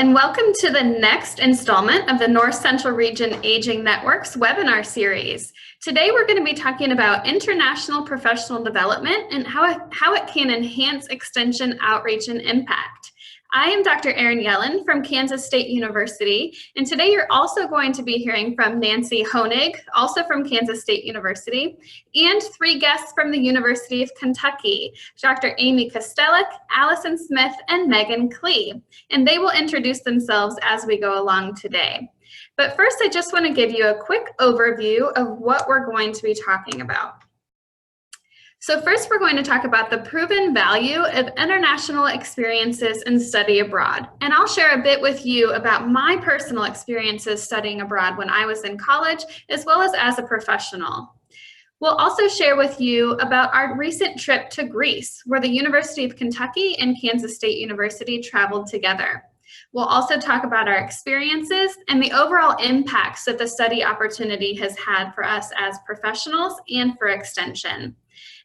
and welcome to the next installment of the North Central Region Aging Network's webinar series. Today we're going to be talking about international professional development and how it can enhance extension outreach and impact. I am Dr. Erin Yellen from Kansas State University, and today you're also going to be hearing from Nancy Honig, also from Kansas State University, and three guests from the University of Kentucky, Dr. Amy Kostelic, Allison Smith, and Meagan Klee, and they will introduce themselves as we go along today. But first, I just want to give you a quick overview of what we're going to be talking about. So first, we're going to talk about the proven value of international experiences and study abroad. And I'll share a bit with you about my personal experiences studying abroad when I was in college, as well as a professional. We'll also share with you about our recent trip to Greece, where the University of Kentucky and Kansas State University traveled together. We'll also talk about our experiences and the overall impacts that the study opportunity has had for us as professionals and for extension.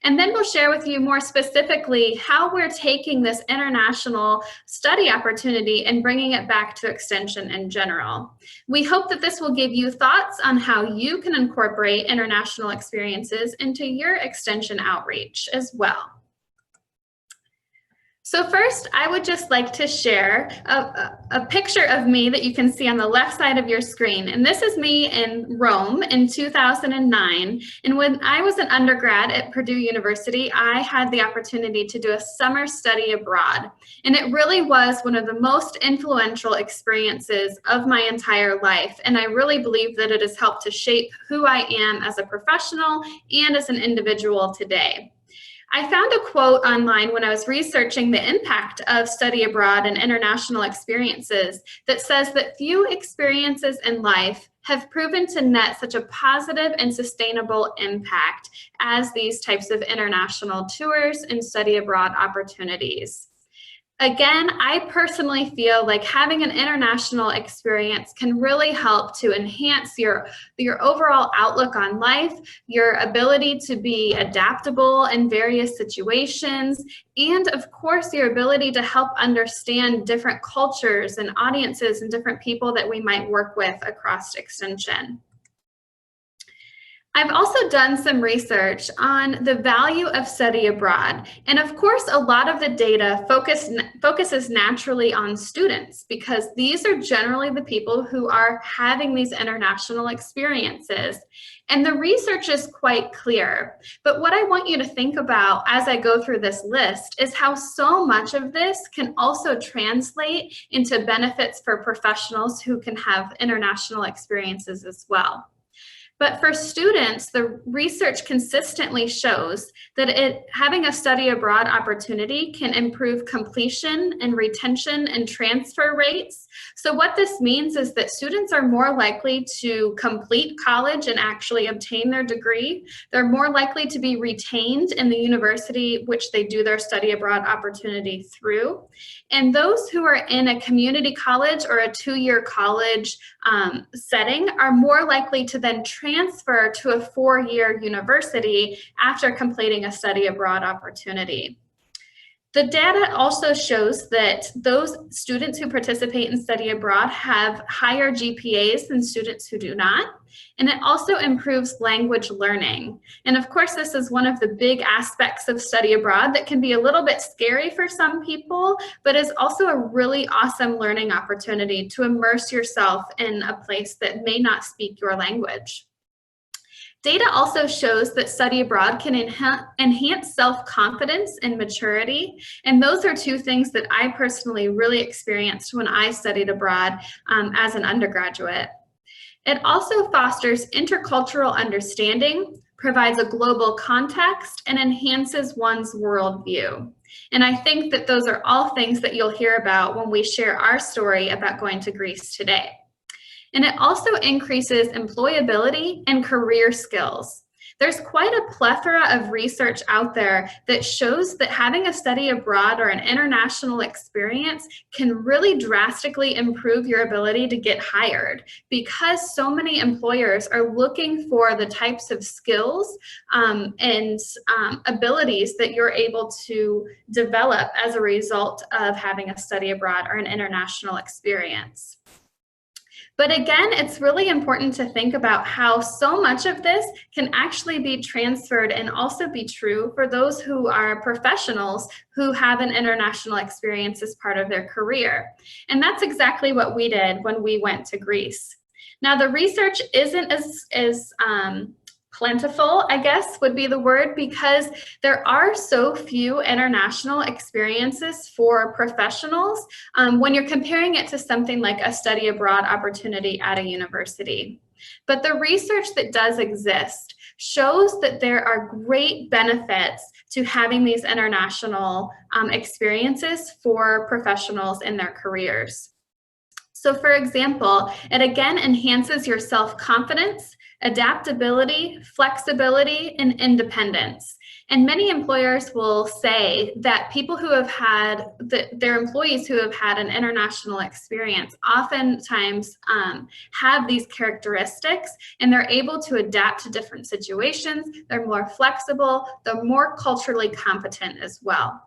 And then we'll share with you more specifically how we're taking this international study opportunity and bringing it back to extension in general. We hope that this will give you thoughts on how you can incorporate international experiences into your extension outreach as well. So first, I would just like to share a picture of me that you can see on the left side of your screen. And this is me in Rome in 2009. And when I was an undergrad at Purdue University, I had the opportunity to do a summer study abroad. And it really was one of the most influential experiences of my entire life. And I really believe that it has helped to shape who I am as a professional and as an individual today. I found a quote online when I was researching the impact of study abroad and international experiences that says that few experiences in life have proven to net such a positive and sustainable impact as these types of international tours and study abroad opportunities. Again, I personally feel like having an international experience can really help to enhance your overall outlook on life, your ability to be adaptable in various situations, and of course, your ability to help understand different cultures and audiences and different people that we might work with across extension. I've also done some research on the value of study abroad. And of course, a lot of the data focuses naturally on students because these are generally the people who are having these international experiences. And the research is quite clear. But what I want you to think about as I go through this list is how so much of this can also translate into benefits for professionals who can have international experiences as well. But for students, the research consistently shows that having a study abroad opportunity can improve completion and retention and transfer rates. So what this means is that students are more likely to complete college and actually obtain their degree. They're more likely to be retained in the university which they do their study abroad opportunity through. And those who are in a community college or a two-year college setting are more likely to then transfer to a four-year university after completing a study abroad opportunity. The data also shows that those students who participate in study abroad have higher GPAs than students who do not. And it also improves language learning. And of course, this is one of the big aspects of study abroad that can be a little bit scary for some people, but is also a really awesome learning opportunity to immerse yourself in a place that may not speak your language. Data also shows that study abroad can enhance self-confidence and maturity, and those are two things that I personally really experienced when I studied abroad as an undergraduate. It also fosters intercultural understanding, provides a global context, and enhances one's worldview. And I think that those are all things that you'll hear about when we share our story about going to Greece today. And it also increases employability and career skills. There's quite a plethora of research out there that shows that having a study abroad or an international experience can really drastically improve your ability to get hired, because so many employers are looking for the types of skills and abilities that you're able to develop as a result of having a study abroad or an international experience. But again, it's really important to think about how so much of this can actually be transferred and also be true for those who are professionals who have an international experience as part of their career. And that's exactly what we did when we went to Greece. Now, the research isn't as plentiful, I guess would be the word, because there are so few international experiences for professionals when you're comparing it to something like a study abroad opportunity at a university. But the research that does exist shows that there are great benefits to having these international experiences for professionals in their careers. So for example, it again enhances your self-confidence, adaptability, flexibility, and independence. And many employers will say that people who have had, their employees who have had an international experience oftentimes have these characteristics, and they're able to adapt to different situations, they're more flexible, they're more culturally competent as well.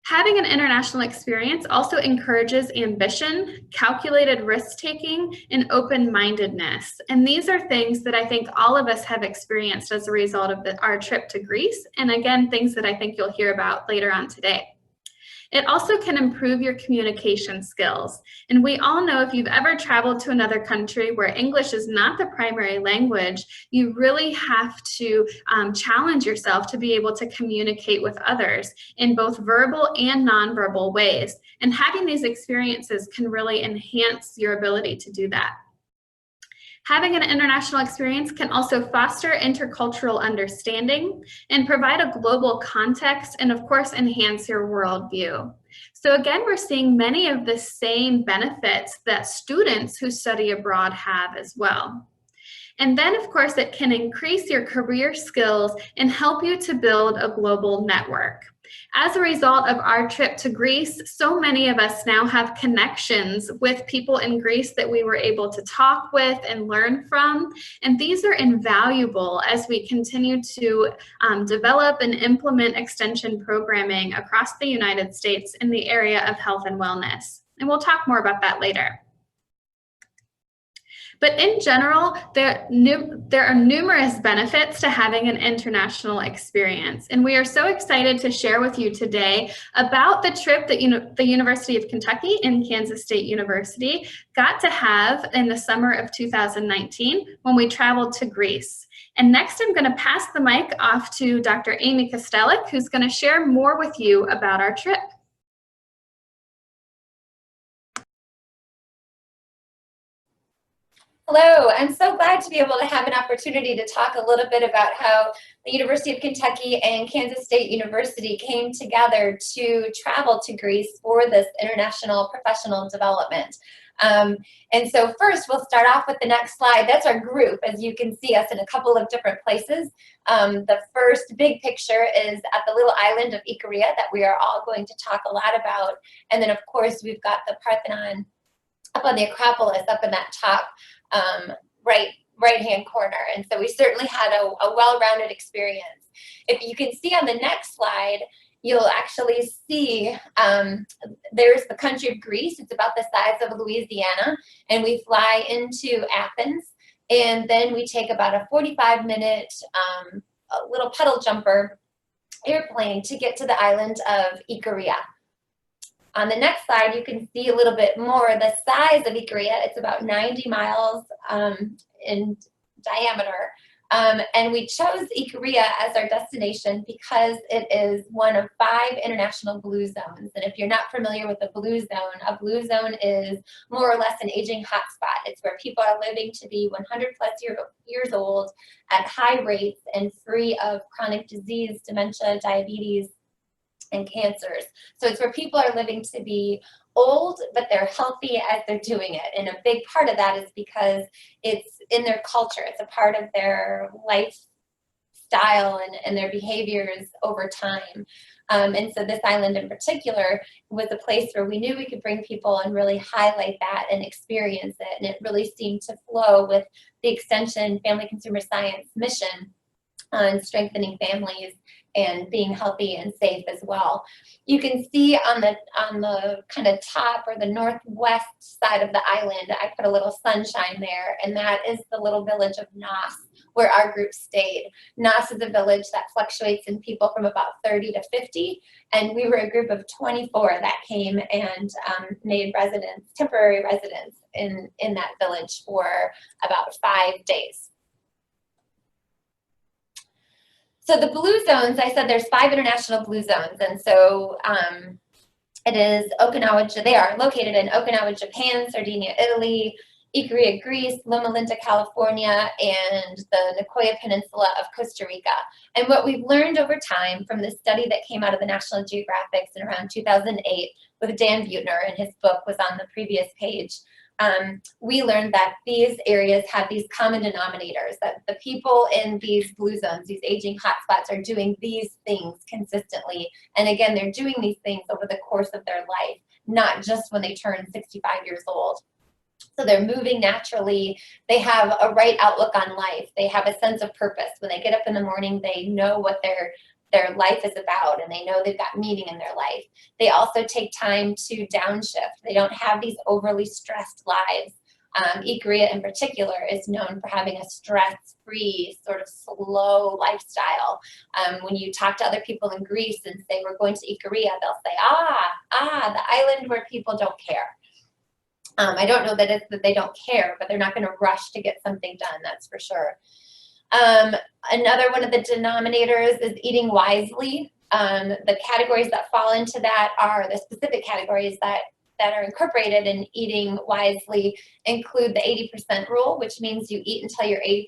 Having an international experience also encourages ambition, calculated risk-taking, and open-mindedness. And these are things that I think all of us have experienced as a result of our trip to Greece. And again, things that I think you'll hear about later on today. It also can improve your communication skills. And we all know if you've ever traveled to another country where English is not the primary language, you really have to challenge yourself to be able to communicate with others in both verbal and nonverbal ways. And having these experiences can really enhance your ability to do that. Having an international experience can also foster intercultural understanding and provide a global context and, of course, enhance your worldview. So again, we're seeing many of the same benefits that students who study abroad have as well. And then, of course, it can increase your career skills and help you to build a global network. As a result of our trip to Greece, so many of us now have connections with people in Greece that we were able to talk with and learn from. And these are invaluable as we continue to develop and implement extension programming across the United States in the area of health and wellness. And we'll talk more about that later. But in general, there are numerous benefits to having an international experience. And we are so excited to share with you today about the trip that the University of Kentucky and Kansas State University got to have in the summer of 2019 when we traveled to Greece. And next, I'm going to pass the mic off to Dr. Amy Kostelic, who's going to share more with you about our trip. Hello, I'm so glad to be able to have an opportunity to talk a little bit about how the University of Kentucky and Kansas State University came together to travel to Greece for this international professional development. And so first, we'll start off with the next slide. That's our group, as you can see us in a couple of different places. The first big picture is at the little island of Ikaria that we are all going to talk a lot about. And then, of course, we've got the Parthenon up on the Acropolis up in that top right-hand corner. And so we certainly had a well-rounded experience. If you can see on the next slide, you'll actually see there's the country of Greece. It's about the size of Louisiana. And we fly into Athens. And then we take about a 45-minute little puddle jumper airplane to get to the island of Ikaria. On the next slide, you can see a little bit more the size of Ikarian. It's about 90 miles in diameter. And we chose Ikaria as our destination because it is one of 5 international blue zones. And if you're not familiar with a blue zone is more or less an aging hotspot. It's where people are living to be 100+ years old at high rates and free of chronic disease, dementia, diabetes, and cancers. So it's where people are living to be old, but they're healthy as they're doing it. And a big part of that is because it's in their culture. It's a part of their style and their behaviors over time. And so this island in particular was a place where we knew we could bring people and really highlight that and experience it. And it really seemed to flow with the Extension Family Consumer Science mission on strengthening families and being healthy and safe as well. You can see on the kind of top or the northwest side of the island, I put a little sunshine there, and that is the little village of Nos, where our group stayed. Nos is a village that fluctuates in people from about 30 to 50, and we were a group of 24 that came and made temporary residence in that village for about 5 days. So the blue zones, I said there's 5 international blue zones, and so it is Okinawa, they are located in Okinawa, Japan, Sardinia, Italy, Ikarian, Greece, Loma Linda, California, and the Nicoya Peninsula of Costa Rica. And what we've learned over time from this study that came out of the National Geographic in around 2008 with Dan Buettner, and his book was on the previous page, we learned that these areas have these common denominators, that the people in these blue zones, these aging hotspots, are doing these things consistently. And again, they're doing these things over the course of their life, not just when they turn 65 years old. So they're moving naturally. They have a right outlook on life. They have a sense of purpose. When they get up in the morning, they know what their life is about, and they know they've got meaning in their life. They also take time to downshift. They don't have these overly stressed lives. Ikarian in particular is known for having a stress-free, sort of slow lifestyle. When you talk to other people in Greece and say, we're going to Ikaria, they'll say, the island where people don't care. I don't know that it's that they don't care, but they're not going to rush to get something done, that's for sure. Another one of the denominators is eating wisely. The categories that fall into that are the specific categories that are incorporated in eating wisely include the 80% rule, which means you eat until you're 80%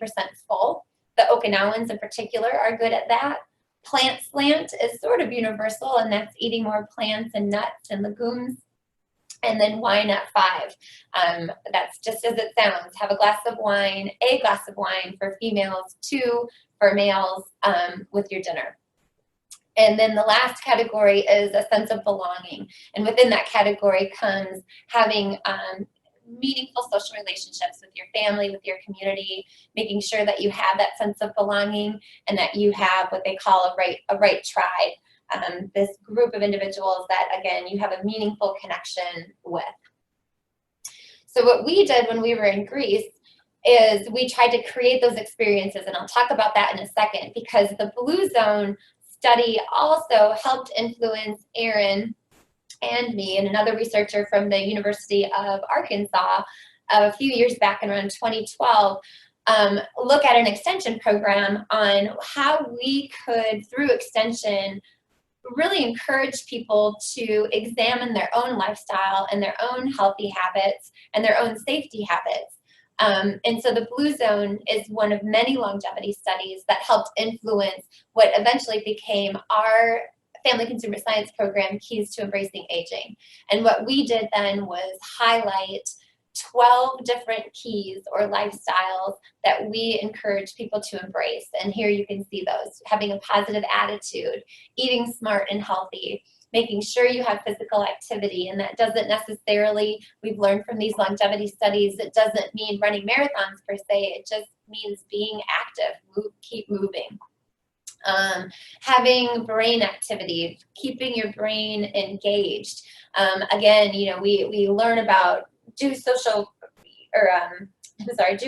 full. The Okinawans in particular are good at that. Plant slant is sort of universal, and that's eating more plants and nuts and legumes. And then wine at 5. That's just as it sounds. Have a glass of wine, a glass of wine for females, 2 for males with your dinner. And then the last category is a sense of belonging. And within that category comes having meaningful social relationships with your family, with your community, making sure that you have that sense of belonging and that you have what they call a right tribe. This group of individuals that, again, you have a meaningful connection with. So what we did when we were in Greece is we tried to create those experiences, and I'll talk about that in a second, because the Blue Zone study also helped influence Aaron and me and another researcher from the University of Arkansas a few years back in around 2012, look at an extension program on how we could, through extension, really encourage people to examine their own lifestyle and their own healthy habits and their own safety habits. And so the Blue Zone is one of many longevity studies that helped influence what eventually became our Family Consumer Science program, Keys to Embracing Aging. And what we did then was highlight 12 different keys or lifestyles that we encourage people to embrace. And here you can see those: having a positive attitude, eating smart and healthy, making sure you have physical activity. And that doesn't necessarily, we've learned from these longevity studies, it doesn't mean running marathons per se, it just means being active, keep moving. Having brain activity, keeping your brain engaged. Again, we learn about do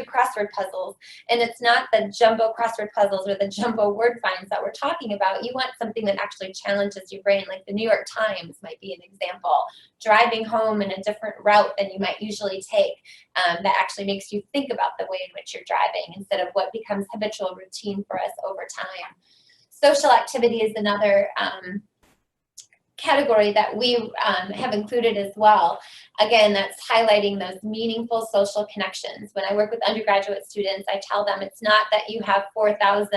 crossword puzzles, and it's not the jumbo crossword puzzles or the jumbo word finds that we're talking about. You want something that actually challenges your brain, like the New York Times might be an example. Driving home in a different route than you might usually take, that actually makes you think about the way in which you're driving instead of what becomes habitual routine for us over time. Social activity is another category that we have included as well. Again, that's highlighting those meaningful social connections. When I work with undergraduate students, I tell them it's not that you have 4,000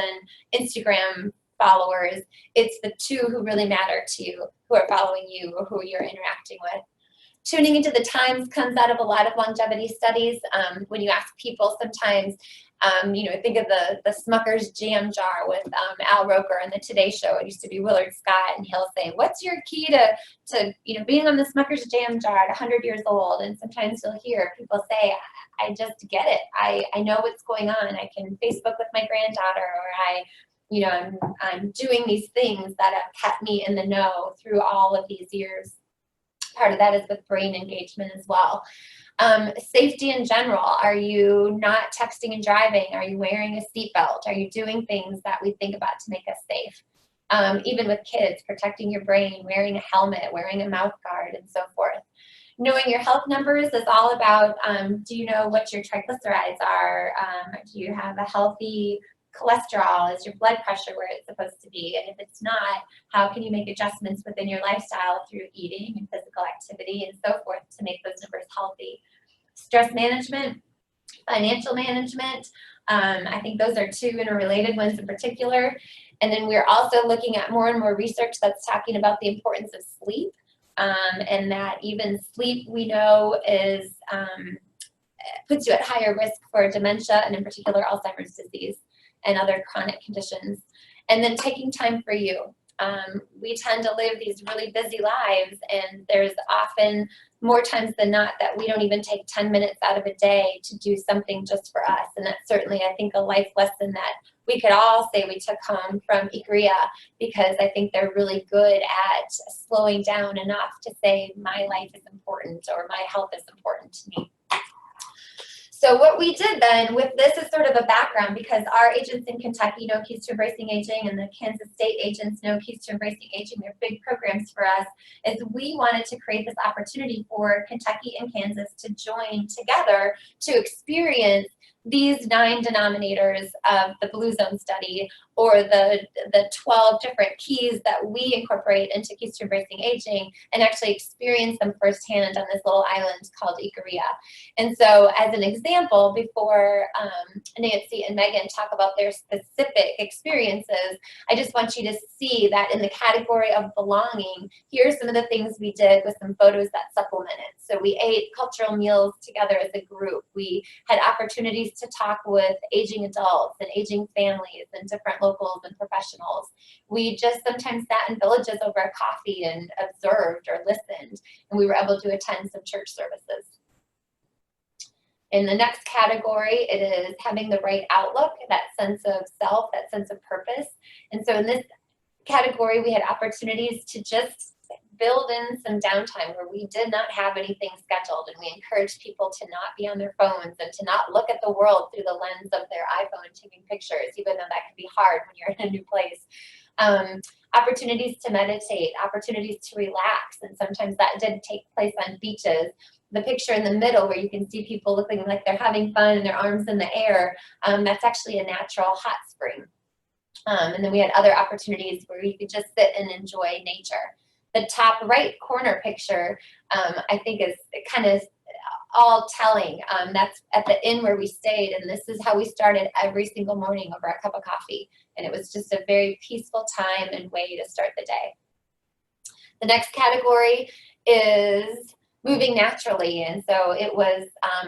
Instagram followers, it's the 2 who really matter to you, who are following you or who you're interacting with. Tuning into the times comes out of a lot of longevity studies. When you ask people sometimes, Think of the Smucker's jam jar with Al Roker on the Today Show. It used to be Willard Scott, and he'll say, "What's your key to being on the Smucker's jam jar at 100 years old?" And sometimes you'll hear people say, "I just get it. I know what's going on. I can Facebook with my granddaughter, or I'm doing these things that have kept me in the know through all of these years." Part of that is with brain engagement as well. Safety in general. Are you not texting and driving? Are you wearing a seatbelt? Are you doing things that we think about to make us safe? Even with kids, protecting your brain, wearing a helmet, wearing a mouth guard, and so forth. Knowing your health numbers is all about, do you know what your triglycerides are? Do you have a healthy cholesterol? Is your blood pressure where it's supposed to be? And if it's not, how can you make adjustments within your lifestyle through eating and physical activity and so forth to make those numbers healthy? Stress management, financial management. I think those are two interrelated ones in particular. And then we're also looking at more and more research that's talking about the importance of sleep, and that even sleep we know is puts you at higher risk for dementia, and in particular Alzheimer's disease and other chronic conditions. And then taking time for you. We tend to live these really busy lives, and there's often more times than not that we don't even take 10 minutes out of a day to do something just for us. And that's certainly, I think, a life lesson that we could all say we took home from Ikarian, because I think they're really good at slowing down enough to say my life is important or my health is important to me. So what we did then with this is sort of a background, because our agents in Kentucky know Keys to Embracing Aging, and the Kansas State agents know Keys to Embracing Aging. They're big programs for us. Is we wanted to create this opportunity for Kentucky and Kansas to join together to experience these 9 denominators of the Blue Zone study, or the 12 different keys that we incorporate into Keys to Embracing Aging, and actually experience them firsthand on this little island called Ikarian. And so as an example, before Nancy and Meagan talk about their specific experiences, I just want you to see that in the category of belonging, here's some of the things we did with some photos that supplement it. So we ate cultural meals together as a group. We had opportunities to talk with aging adults and aging families and different locals and professionals. We just sometimes sat in villages over a coffee and observed or listened, and we were able to attend some church services. In the next category, it is having the right outlook, that sense of self, that sense of purpose. And so in this category, we had opportunities to just build in some downtime where we did not have anything scheduled, and we encouraged people to not be on their phones and to not look at the world through the lens of their iPhone taking pictures, even though that can be hard when you're in a new place. Opportunities to meditate, opportunities to relax, and sometimes that did take place on beaches. The picture in the middle where you can see people looking like they're having fun and their arms in the air, that's actually a natural hot spring. And then we had other opportunities where you could just sit and enjoy nature. The top right corner picture, I think is kind of all telling. That's at the inn where we stayed, and this is how we started every single morning over a cup of coffee. And it was just a very peaceful time and way to start the day. The next category is moving naturally. And so it was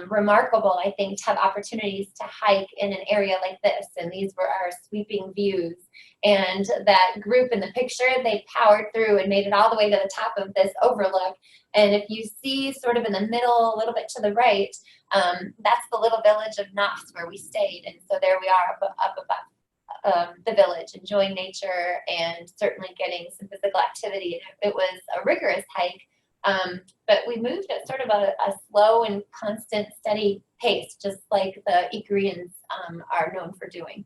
remarkable, I think, to have opportunities to hike in an area like this. And these were our sweeping views. And that group in the picture, they powered through and made it all the way to the top of this overlook. And if you see sort of in the middle, a little bit to the right, that's the little village of Knopfs where we stayed. And so there we are up above the village, enjoying nature and certainly getting some physical activity. It was a rigorous hike. But we moved at sort of a slow and constant, steady pace, just like the Ikarians are known for doing.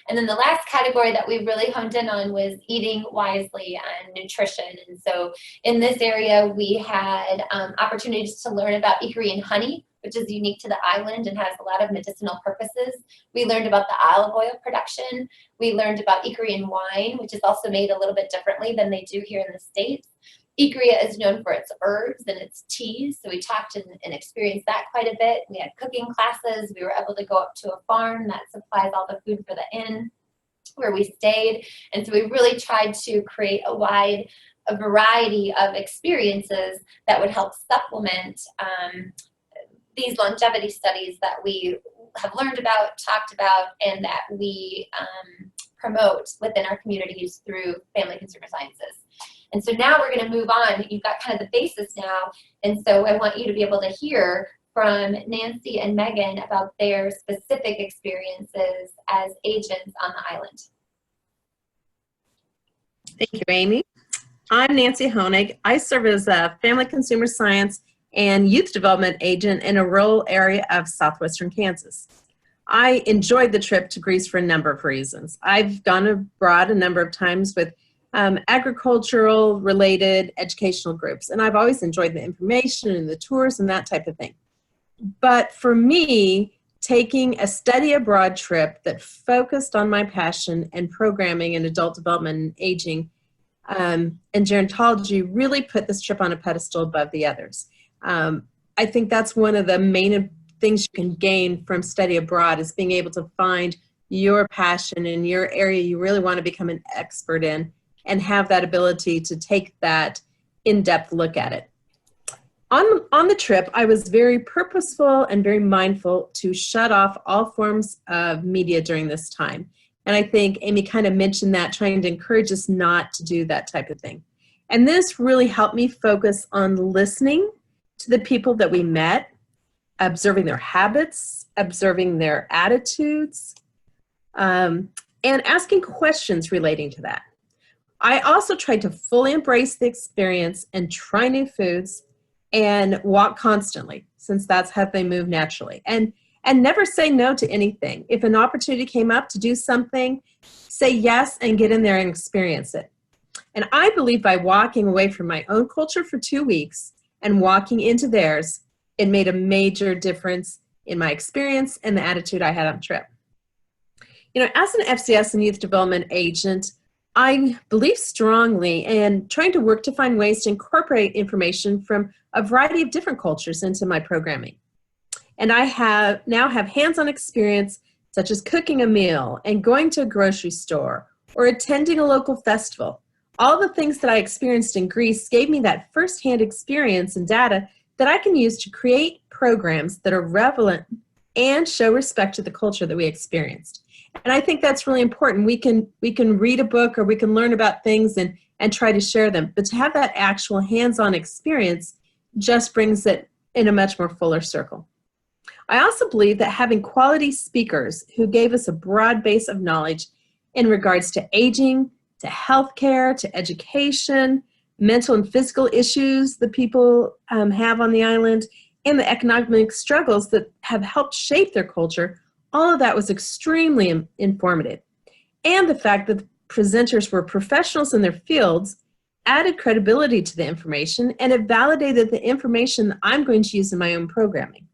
And then the last category that we really honed in on was eating wisely and nutrition. And so in this area, we had opportunities to learn about Ikarian honey, which is unique to the island and has a lot of medicinal purposes. We learned about the olive oil production. We learned about Ikarian wine, which is also made a little bit differently than they do here in the States. Ikarian is known for its herbs and its teas, so we talked and experienced that quite a bit. We had cooking classes. We were able to go up to a farm that supplies all the food for the inn where we stayed. And so we really tried to create a variety of experiences that would help supplement these longevity studies that we have learned about, talked about, and that we promote within our communities through family consumer sciences. And so now we're going to move on. You've got kind of the basis now, and so I want you to be able to hear from Nancy and Meagan about their specific experiences as agents on the island. Thank you, Amy. I'm Nancy Honig. I serve as a family consumer science and youth development agent in a rural area of southwestern Kansas. I enjoyed the trip to Greece for a number of reasons. I've gone abroad a number of times with agricultural related educational groups, and I've always enjoyed the information and the tours and that type of thing. But for me, taking a study abroad trip that focused on my passion and programming and adult development and aging and gerontology really put this trip on a pedestal above the others. I think that's one of the main things you can gain from study abroad is being able to find your passion in your area you really want to become an expert in and have that ability to take that in-depth look at it. On the trip, I was very purposeful and very mindful to shut off all forms of media during this time. And I think Amy kind of mentioned that, trying to encourage us not to do that type of thing. And this really helped me focus on listening to the people that we met, observing their habits, observing their attitudes, and asking questions relating to that. I also tried to fully embrace the experience and try new foods and walk constantly, since that's how they move naturally. And never say no to anything. If an opportunity came up to do something, say yes and get in there and experience it. And I believe by walking away from my own culture for 2 weeks and walking into theirs, it made a major difference in my experience and the attitude I had on the trip. You know, as an FCS and youth development agent, I believe strongly in trying to work to find ways to incorporate information from a variety of different cultures into my programming. And I now have hands-on experience such as cooking a meal and going to a grocery store or attending a local festival. All the things that I experienced in Greece gave me that firsthand experience and data that I can use to create programs that are relevant and show respect to the culture that we experienced. And I think that's really important. We can read a book or we can learn about things and try to share them, but to have that actual hands-on experience just brings it in a much more fuller circle. I also believe that having quality speakers who gave us a broad base of knowledge in regards to aging, to healthcare, to education, mental and physical issues that people have on the island, and the economic struggles that have helped shape their culture, all of that was extremely informative. And the fact that the presenters were professionals in their fields added credibility to the information, and it validated the information that I'm going to use in my own programming.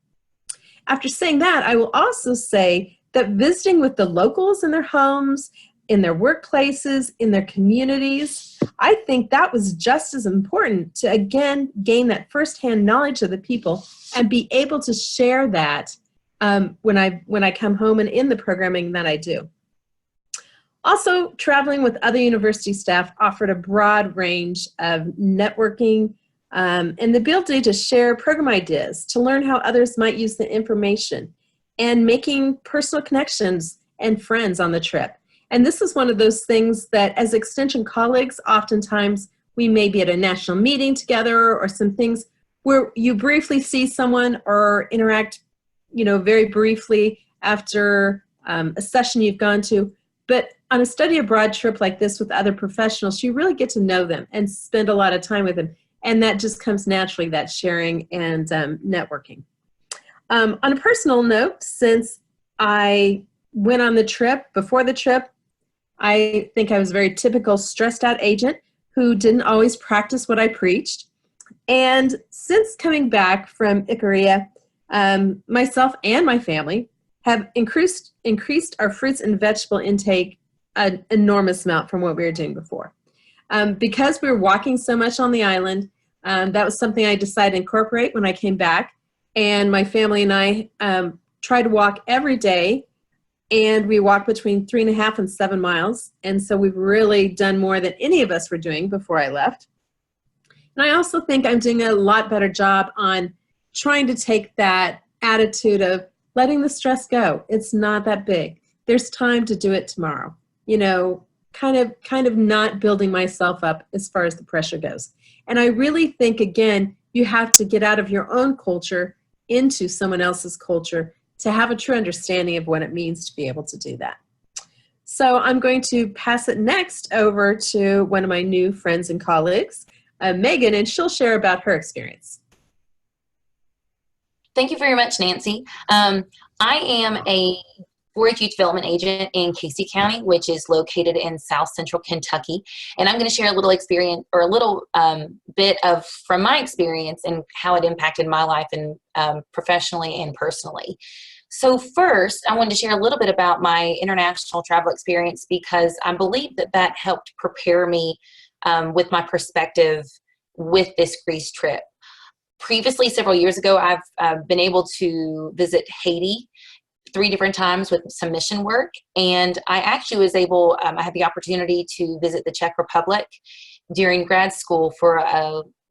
After saying that, I will also say that visiting with the locals in their homes, in their workplaces, in their communities, I think that was just as important to, again, gain that firsthand knowledge of the people and be able to share that when I come home and in the programming that I do. Also, traveling with other university staff offered a broad range of networking and the ability to share program ideas, to learn how others might use the information, and making personal connections and friends on the trip. And this is one of those things that as Extension colleagues, oftentimes we may be at a national meeting together or some things where you briefly see someone or interact, you know, very briefly after a session you've gone to. But on a study abroad trip like this with other professionals, you really get to know them and spend a lot of time with them. And that just comes naturally, that sharing and networking. On a personal note, since I went on the trip, before the trip, I think I was a very typical stressed out agent who didn't always practice what I preached. And since coming back from Ikarian, myself and my family have increased our fruits and vegetable intake an enormous amount from what we were doing before. Because we were walking so much on the island, that was something I decided to incorporate when I came back. And my family and I try to walk every day, and we walk between 3.5 and 7 miles. And so we've really done more than any of us were doing before I left. And I also think I'm doing a lot better job on trying to take that attitude of letting the stress go. It's not that big. There's time to do it tomorrow. You know, kind of not building myself up as far as the pressure goes. And I really think, again, you have to get out of your own culture into someone else's culture to have a true understanding of what it means to be able to do that. So I'm going to pass it next over to one of my new friends and colleagues, Meagan, and she'll share about her experience. Thank you very much, Nancy. I am a 4-H youth development agent in Casey County, which is located in South Central Kentucky. And I'm going to share a little experience, or a little bit of from my experience and how it impacted my life, and professionally and personally. So first, I wanted to share a little bit about my international travel experience, because I believe that that helped prepare me with my perspective with this Greece trip. Previously, several years ago, I've been able to visit Haiti 3 different times with some mission work. And I actually was able, I had the opportunity to visit the Czech Republic during grad school for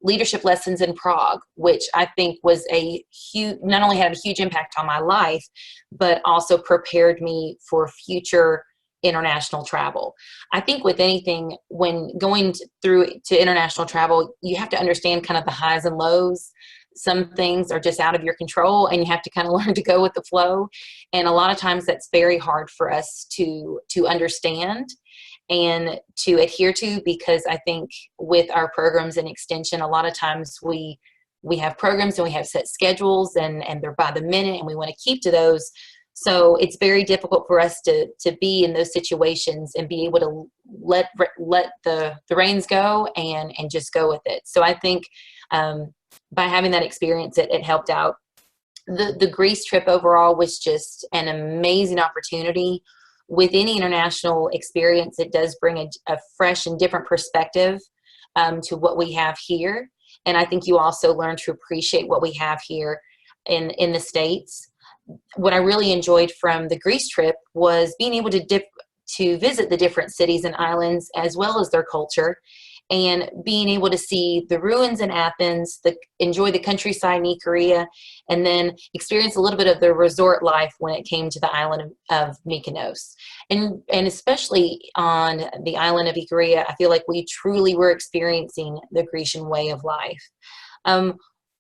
leadership lessons in Prague, which I think was a huge, not only had a huge impact on my life, but also prepared me for future international travel. I think with anything, when going through to international travel, you have to understand kind of the highs and lows. Some things are just out of your control, and you have to kind of learn to go with the flow. And a lot of times that's very hard for us to understand and to adhere to, because I think with our programs and extension, a lot of times we have programs and we have set schedules, and they're by the minute, and we want to keep to those. So it's very difficult for us to be in those situations and be able to let the reins go and just go with it. So I think by having that experience, it helped out. The Greece trip overall was just an amazing opportunity. With any international experience, it does bring a fresh and different perspective to what we have here. And I think you also learn to appreciate what we have here in the States. What I really enjoyed from the Greece trip was being able to visit the different cities and islands, as well as their culture, and being able to see the ruins in Athens, enjoy the countryside in Ikarian, and then experience a little bit of the resort life when it came to the island of Mykonos. And especially on the island of Ikarian, I feel like we truly were experiencing the Grecian way of life.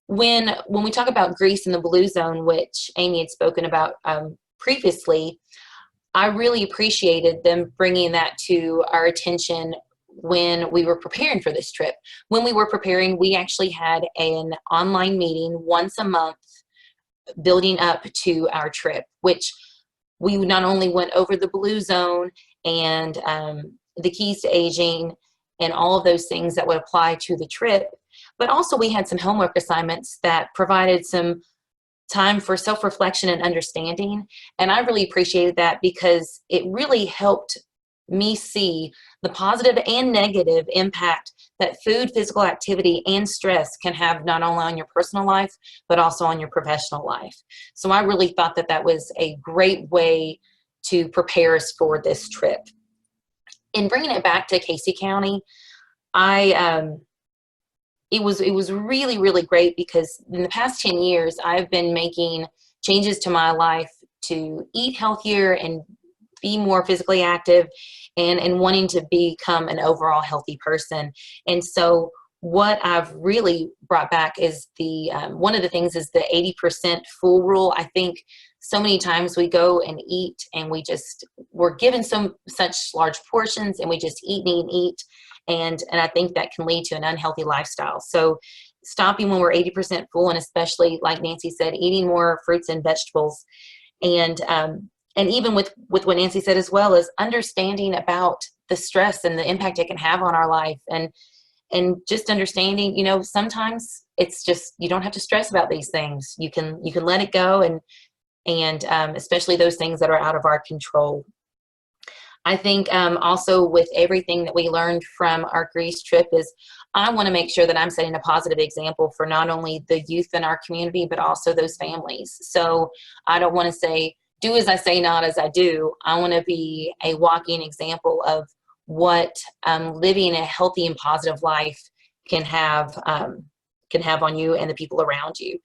When we talk about Greece and the Blue Zone, which Amy had spoken about previously, I really appreciated them bringing that to our attention when we were preparing for this trip. When we were preparing, we actually had an online meeting once a month building up to our trip, which we not only went over the Blue Zone and the keys to aging and all of those things that would apply to the trip, but also we had some homework assignments that provided some time for self-reflection and understanding. And I really appreciated that, because it really helped me see the positive and negative impact that food, physical activity, and stress can have, not only on your personal life, but also on your professional life. So I really thought that that was a great way to prepare us for this trip. In bringing it back to Casey County, it was really, really great, because in the past 10 years, I've been making changes to my life to eat healthier and be more physically active, and wanting to become an overall healthy person. And so what I've really brought back is one of the things is the 80% full rule. I think so many times we go and eat, and we're given such large portions, and we just eat and eat and eat. And I think that can lead to an unhealthy lifestyle. So stopping when we're 80% full, and especially, like Nancy said, eating more fruits and vegetables. And even with what Nancy said, as well as understanding about the stress and the impact it can have on our life, and just understanding, sometimes it's just, you don't have to stress about these things. You can let it go, and especially those things that are out of our control. I think also with everything that we learned from our Greece trip is, I want to make sure that I'm setting a positive example for not only the youth in our community, but also those families. So I don't want to say, do as I say, not as I do. I want to be a walking example of what living a healthy and positive life can have on you and the people around you.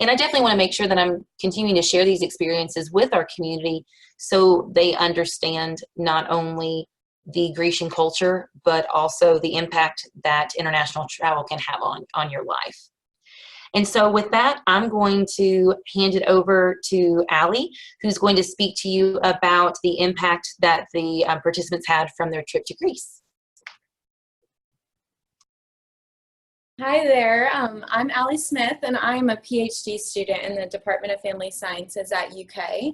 And I definitely want to make sure that I'm continuing to share these experiences with our community so they understand not only the Grecian culture, but also the impact that international travel can have on your life. And so with that, I'm going to hand it over to Allie, who's going to speak to you about the impact that the participants had from their trip to Greece. Hi there, I'm Allie Smith, and I'm a PhD student in the Department of Family Sciences at UK.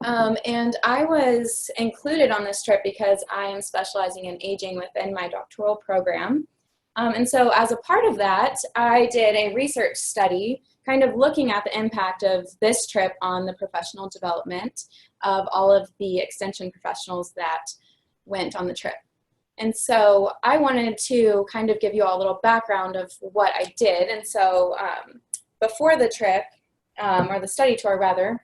And I was included on this trip because I am specializing in aging within my doctoral program. And so as a part of that, I did a research study kind of looking at the impact of this trip on the professional development of all of the extension professionals that went on the trip. And so I wanted to kind of give you all a little background of what I did. And so before the trip, or the study tour rather,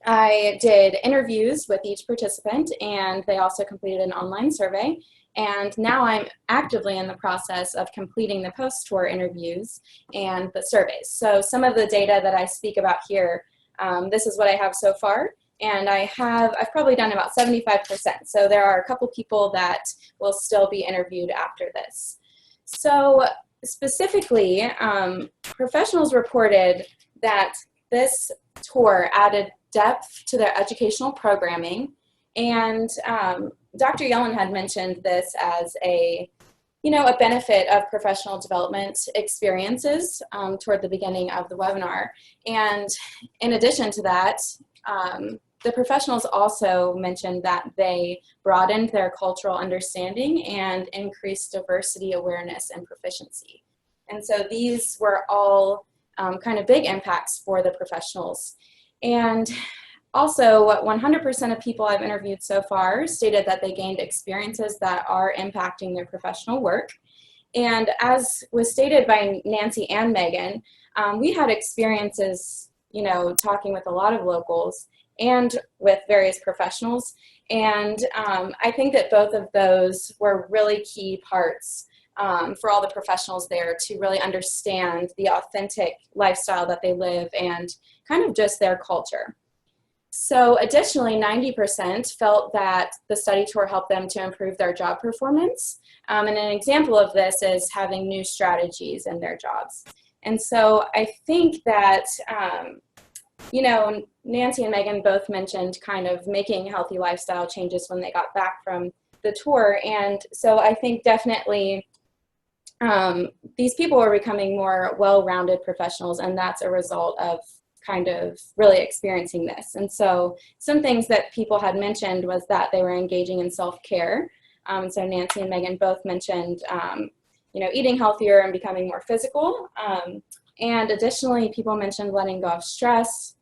I did interviews with each participant, and they also completed an online survey. And now I'm actively in the process of completing the post-tour interviews and the surveys. So some of the data that I speak about here, this is what I have so far. And I've probably done about 75%. So there are a couple people that will still be interviewed after this. So specifically, professionals reported that this tour added depth to their educational programming. And Dr. Yellen had mentioned this as a benefit of professional development experiences toward the beginning of the webinar. And in addition to that, the professionals also mentioned that they broadened their cultural understanding and increased diversity awareness and proficiency. And so these were all kind of big impacts for the professionals. And also, 100% of people I've interviewed so far stated that they gained experiences that are impacting their professional work. And as was stated by Nancy and Meagan, we had experiences, talking with a lot of locals and with various professionals. And I think that both of those were really key parts for all the professionals there to really understand the authentic lifestyle that they live and kind of just their culture. So additionally, 90% felt that the study tour helped them to improve their job performance. And an example of this is having new strategies in their jobs. And so I think that, Nancy and Meagan both mentioned kind of making healthy lifestyle changes when they got back from the tour. And so I think definitely these people are becoming more well-rounded professionals, and that's a result of kind of really experiencing this. And so some things that people had mentioned was that they were engaging in self-care. So Nancy and Meagan both mentioned, eating healthier and becoming more physical. And additionally, people mentioned letting go of stress,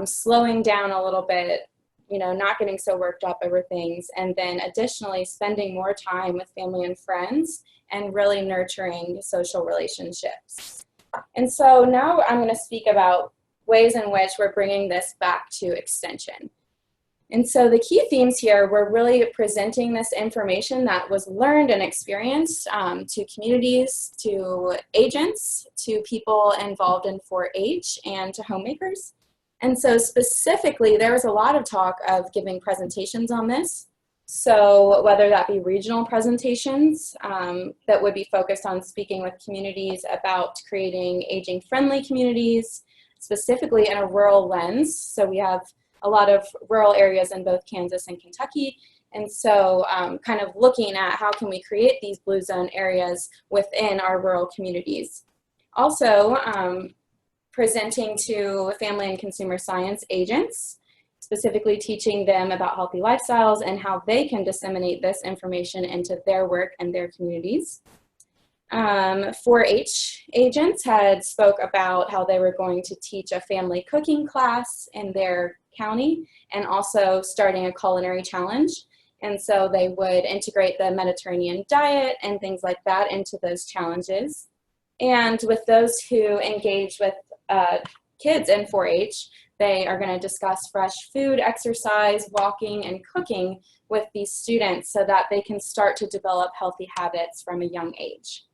slowing down a little bit, not getting so worked up over things. And then additionally, spending more time with family and friends and really nurturing social relationships. And so now I'm going to speak about ways in which we're bringing this back to extension. And so the key themes here were really presenting this information that was learned and experienced to communities, to agents, to people involved in 4-H, and to homemakers. And so specifically, there was a lot of talk of giving presentations on this. So whether that be regional presentations that would be focused on speaking with communities about creating aging-friendly communities, specifically in a rural lens. So we have a lot of rural areas in both Kansas and Kentucky. And so kind of looking at how can we create these blue zone areas within our rural communities. Also presenting to family and consumer science agents, specifically teaching them about healthy lifestyles and how they can disseminate this information into their work and their communities. 4-H agents had spoke about how they were going to teach a family cooking class in their county and also starting a culinary challenge. And so they would integrate the Mediterranean diet and things like that into those challenges. And with those who engage with kids in 4-H, they are going to discuss fresh food, exercise, walking, and cooking with these students so that they can start to develop healthy habits from a young age.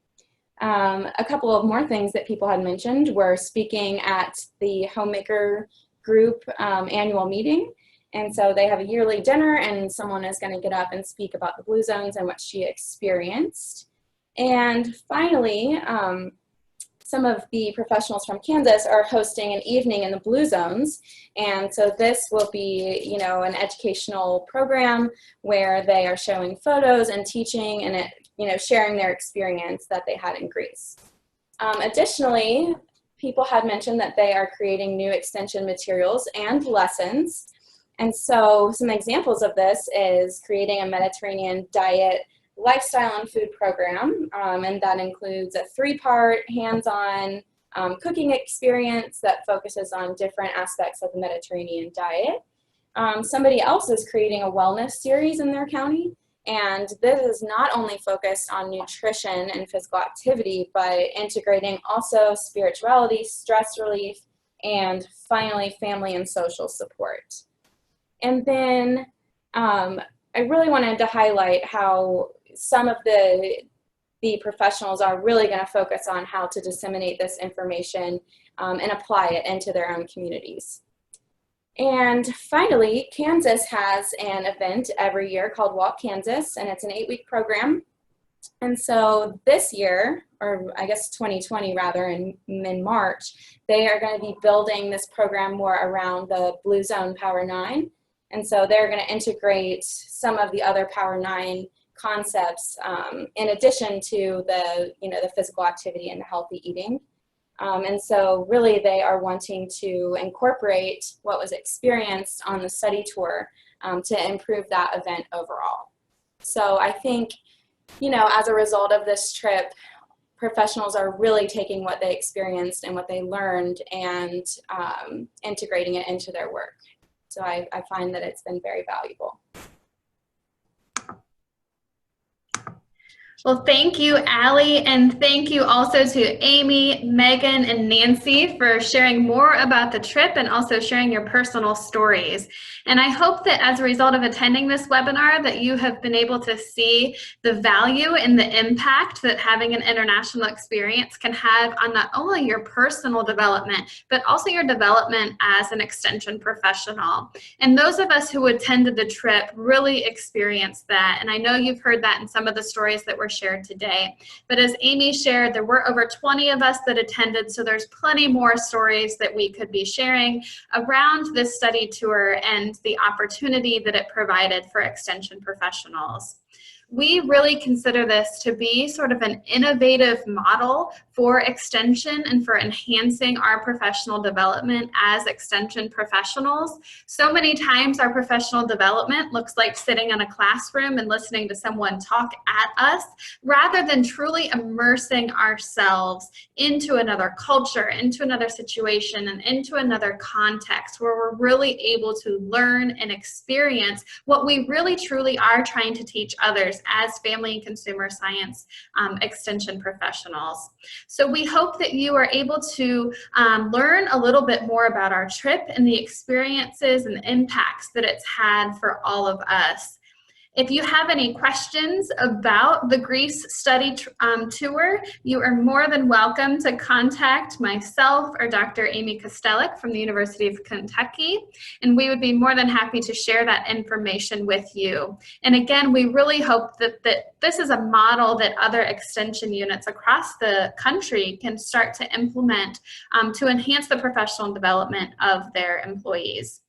A couple of more things that people had mentioned were speaking at the Homemaker Group annual meeting. And so they have a yearly dinner, and someone is going to get up and speak about the Blue Zones and what she experienced. And finally, some of the professionals from Kansas are hosting an evening in the Blue Zones. And so this will be, you know, an educational program where they are showing photos and teaching and, you know, sharing their experience that they had in Greece. Additionally, people had mentioned that they are creating new extension materials and lessons. And so some examples of this is creating a Mediterranean diet lifestyle and food program, and that includes a 3-part hands-on cooking experience that focuses on different aspects of the Mediterranean diet. Somebody else is creating a wellness series in their county, and this is not only focused on nutrition and physical activity, but integrating also spirituality, stress relief, and finally family and social support. And then I really wanted to highlight how some of the professionals are really going to focus on how to disseminate this information and apply it into their own communities. And finally, Kansas has an event every year called Walk Kansas, and it's an 8-week program. And so this year, or I guess 2020 rather, in March, they are going to be building this program more around the Blue Zone Power 9. And so they're going to integrate some of the other Power 9 concepts in addition to the, you know, the physical activity and the healthy eating. And so really they are wanting to incorporate what was experienced on the study tour to improve that event overall. So I think, you know, as a result of this trip, professionals are really taking what they experienced and what they learned and integrating it into their work. So I find that it's been very valuable. Well, thank you, Allie, and thank you also to Amy, Megan, and Nancy for sharing more about the trip and also sharing your personal stories. And I hope that as a result of attending this webinar that you have been able to see the value and the impact that having an international experience can have on not only your personal development, but also your development as an extension professional. And those of us who attended the trip really experienced that. And I know you've heard that in some of the stories that were shared today. But as Amy shared, there were over 20 of us that attended, so there's plenty more stories that we could be sharing around this study tour and the opportunity that it provided for extension professionals. We really consider this to be sort of an innovative model for extension and for enhancing our professional development as extension professionals. So many times our professional development looks like sitting in a classroom and listening to someone talk at us, rather than truly immersing ourselves into another culture, into another situation, and into another context where we're really able to learn and experience what we really truly are trying to teach others as family and consumer science extension professionals. So we hope that you are able to learn a little bit more about our trip and the experiences and the impacts that it's had for all of us. If you have any questions about the Greece study tour, you are more than welcome to contact myself or Dr. Amy Kostelik from the University of Kentucky, and we would be more than happy to share that information with you. And again, we really hope that this is a model that other extension units across the country can start to implement to enhance the professional development of their employees.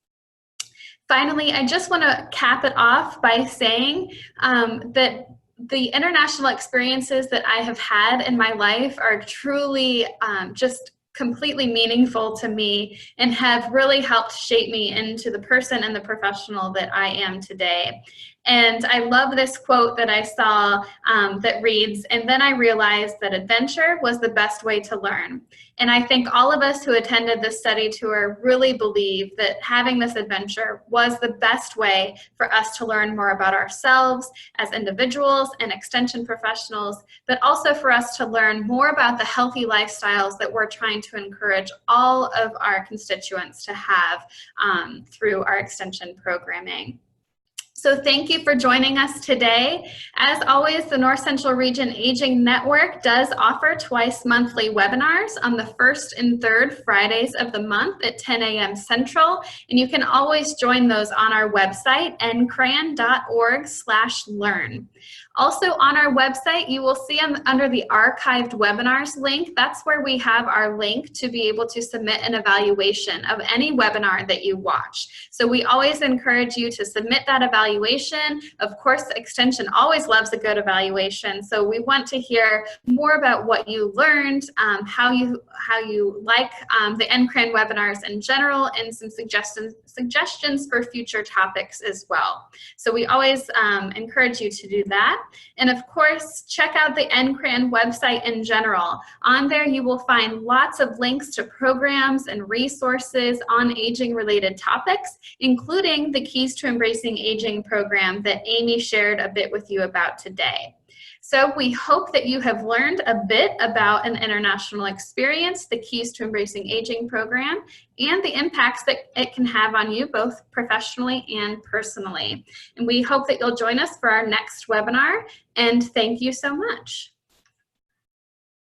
Finally, I just want to cap it off by saying that the international experiences that I have had in my life are truly just completely meaningful to me and have really helped shape me into the person and the professional that I am today. And I love this quote that I saw that reads, "And then I realized that adventure was the best way to learn." And I think all of us who attended this study tour really believe that having this adventure was the best way for us to learn more about ourselves as individuals and extension professionals, but also for us to learn more about the healthy lifestyles that we're trying to encourage all of our constituents to have through our extension programming. So thank you for joining us today. As always, the North Central Region Aging Network does offer twice monthly webinars on the first and third Fridays of the month at 10 a.m. Central. And you can always join those on our website, ncran.org/learn. Also on our website, you will see under the archived webinars link, that's where we have our link to be able to submit an evaluation of any webinar that you watch. So we always encourage you to submit that evaluation. Of course, Extension always loves a good evaluation. So we want to hear more about what you learned, how you like the NCRAN webinars in general, and some suggestions for future topics as well. So we always encourage you to do that. And of course, check out the NCRAN website in general. On there, you will find lots of links to programs and resources on aging-related topics, including the Keys to Embracing Aging program that Amy shared a bit with you about today. So we hope that you have learned a bit about an international experience, the Keys to Embracing Aging program, and the impacts that it can have on you both professionally and personally. And we hope that you'll join us for our next webinar, and thank you so much.